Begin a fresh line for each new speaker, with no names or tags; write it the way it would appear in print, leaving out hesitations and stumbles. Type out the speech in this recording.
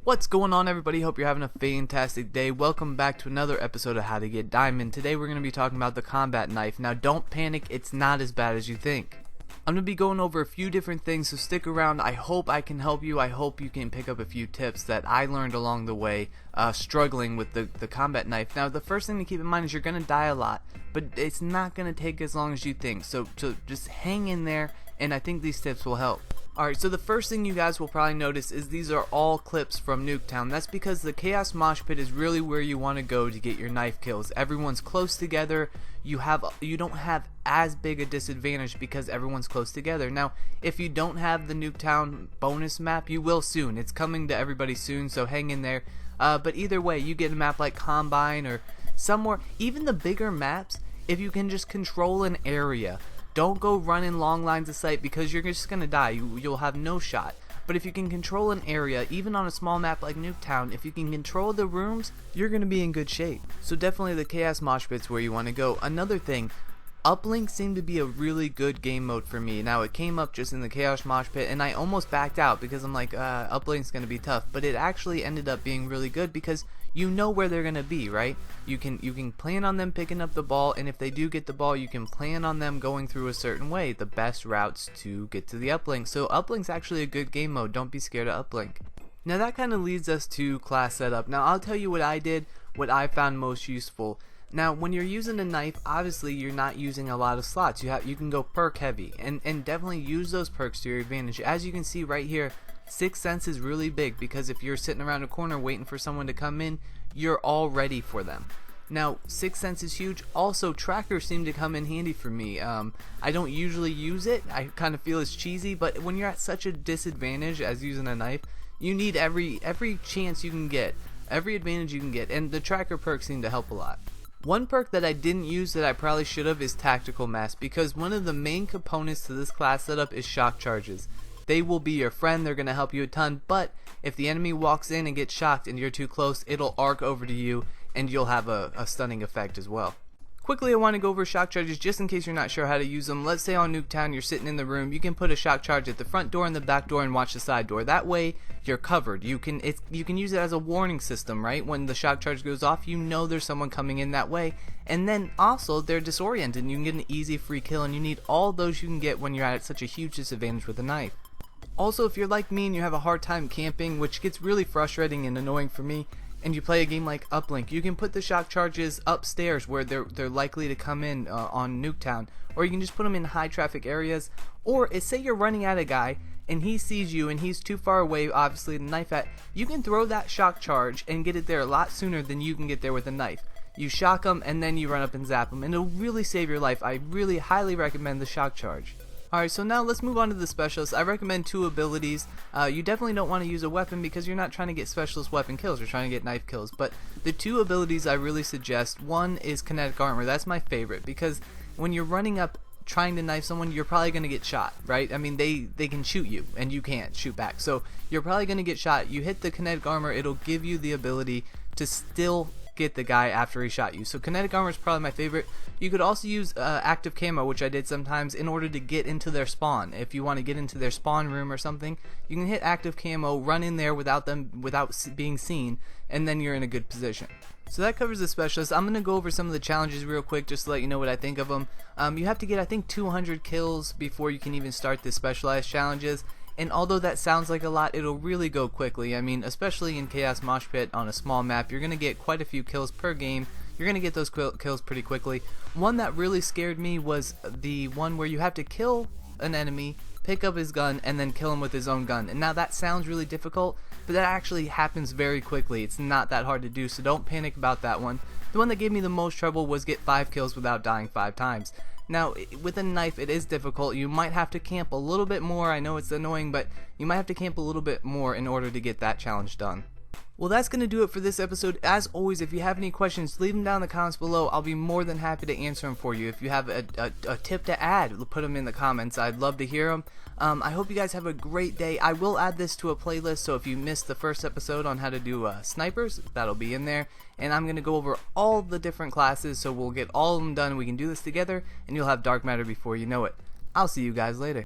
What's going on, everybody? Hope you're having a fantastic day. Welcome back to another episode of How to Get Diamond. Today we're going to be talking about the combat knife. Now don't panic, it's not as bad as you think. I'm going to be going over a few different things, so stick around. I hope I can help you. I hope you can pick up a few tips that I learned along the way struggling with the combat knife. Now the first thing to keep in mind is you're going to die a lot, but it's not going to take as long as you think. So just hang in there, and I think these tips will help. Alright, so the first thing you guys will probably notice is these are all clips from Nuketown. That's because the Chaos Mosh Pit is really where you want to go to get your knife kills. Everyone's close together. You don't have as big a disadvantage because everyone's close together. Now, if you don't have the Nuketown bonus map, you will soon. It's coming to everybody soon, so hang in there. But either way, you get a map like Combine or somewhere, even the bigger maps, if you can just control an area. Don't go running long lines of sight because you're just going to die. You'll have no shot. But if you can control an area, even on a small map like Nuketown, if you can control the rooms, you're going to be in good shape. So definitely the Chaos Mosh Pit's where you want to go. Another thing, Uplink seemed to be a really good game mode for me. Now it came up just in the Chaos Mosh Pit and I almost backed out because I'm like, Uplink's going to be tough. But it actually ended up being really good because you know where they're going to be, right? You can plan on them picking up the ball, and if they do get the ball, you can plan on them going through a certain way, the best routes to get to the uplink. So uplink's actually a good game mode. Don't be scared of uplink. Now that kind of leads us to class setup. Now I'll tell you what I did, what I found most useful. Now when you're using a knife, obviously you're not using a lot of slots. You can go perk heavy and definitely use those perks to your advantage. As you can see right here, Sixth Sense is really big because if you're sitting around a corner waiting for someone to come in, you're all ready for them. Now Sixth Sense is huge. Also Tracker seemed to come in handy for me. I don't usually use it. I kind of feel it's cheesy, but when you're at such a disadvantage as using a knife, you need every chance you can get, every advantage you can get, and the Tracker perk seemed to help a lot. One perk that I didn't use that I probably should have is Tactical Mask, because one of the main components to this class setup is shock charges. They will be your friend, they're going to help you a ton, but if the enemy walks in and gets shocked and you're too close, it'll arc over to you and you'll have a stunning effect as well. Quickly, I want to go over shock charges just in case you're not sure how to use them. Let's say on Nuketown you're sitting in the room, you can put a shock charge at the front door and the back door and watch the side door. That way you're covered. You can use it as a warning system, right? When the shock charge goes off, you know there's someone coming in that way. And then also they're disoriented and you can get an easy free kill, and you need all those you can get when you're at such a huge disadvantage with a knife. Also, if you're like me and you have a hard time camping, which gets really frustrating and annoying for me, and you play a game like Uplink, you can put the shock charges upstairs where they're likely to come in on Nuketown, or you can just put them in high traffic areas. Or say you're running at a guy and he sees you and he's too far away, obviously the knife at, you can throw that shock charge and get it there a lot sooner than you can get there with a knife. You shock them and then you run up and zap them, and it'll really save your life. I really highly recommend the shock charge. Alright, so now let's move on to the specialists. I recommend two abilities. You definitely don't want to use a weapon because you're not trying to get specialist weapon kills, you're trying to get knife kills. But the two abilities I really suggest, one is kinetic armor. That's my favorite because when you're running up trying to knife someone, you're probably going to get shot, right? I mean, they can shoot you and you can't shoot back. So you're probably going to get shot. You hit the kinetic armor, it'll give you the ability to still get the guy after he shot you. So kinetic armor is probably my favorite. You could also use active camo, which I did sometimes, in order to get into their spawn. If you want to get into their spawn room or something, you can hit active camo, run in there without being seen, and then you're in a good position. So that covers the specialists. I'm going to go over some of the challenges real quick just to let you know what I think of them. You have to get, I think, 200 kills before you can even start the specialized challenges. And although that sounds like a lot, it'll really go quickly. I mean, especially in Chaos Mosh Pit on a small map, you're going to get quite a few kills per game. You're going to get those kills pretty quickly. One that really scared me was the one where you have to kill an enemy, pick up his gun, and then kill him with his own gun. And now that sounds really difficult, but that actually happens very quickly. It's not that hard to do, so don't panic about that one. The one that gave me the most trouble was get 5 kills without dying 5 times. Now, with a knife, it is difficult. You might have to camp a little bit more. I know it's annoying, but you might have to camp a little bit more in order to get that challenge done. Well, that's going to do it for this episode. As always, if you have any questions, leave them down in the comments below. I'll be more than happy to answer them for you. If you have a tip to add, put them in the comments. I'd love to hear them. I hope you guys have a great day. I will add this to a playlist, so if you missed the first episode on how to do snipers, that'll be in there. And I'm going to go over all the different classes, so we'll get all of them done. We can do this together, and you'll have Dark Matter before you know it. I'll see you guys later.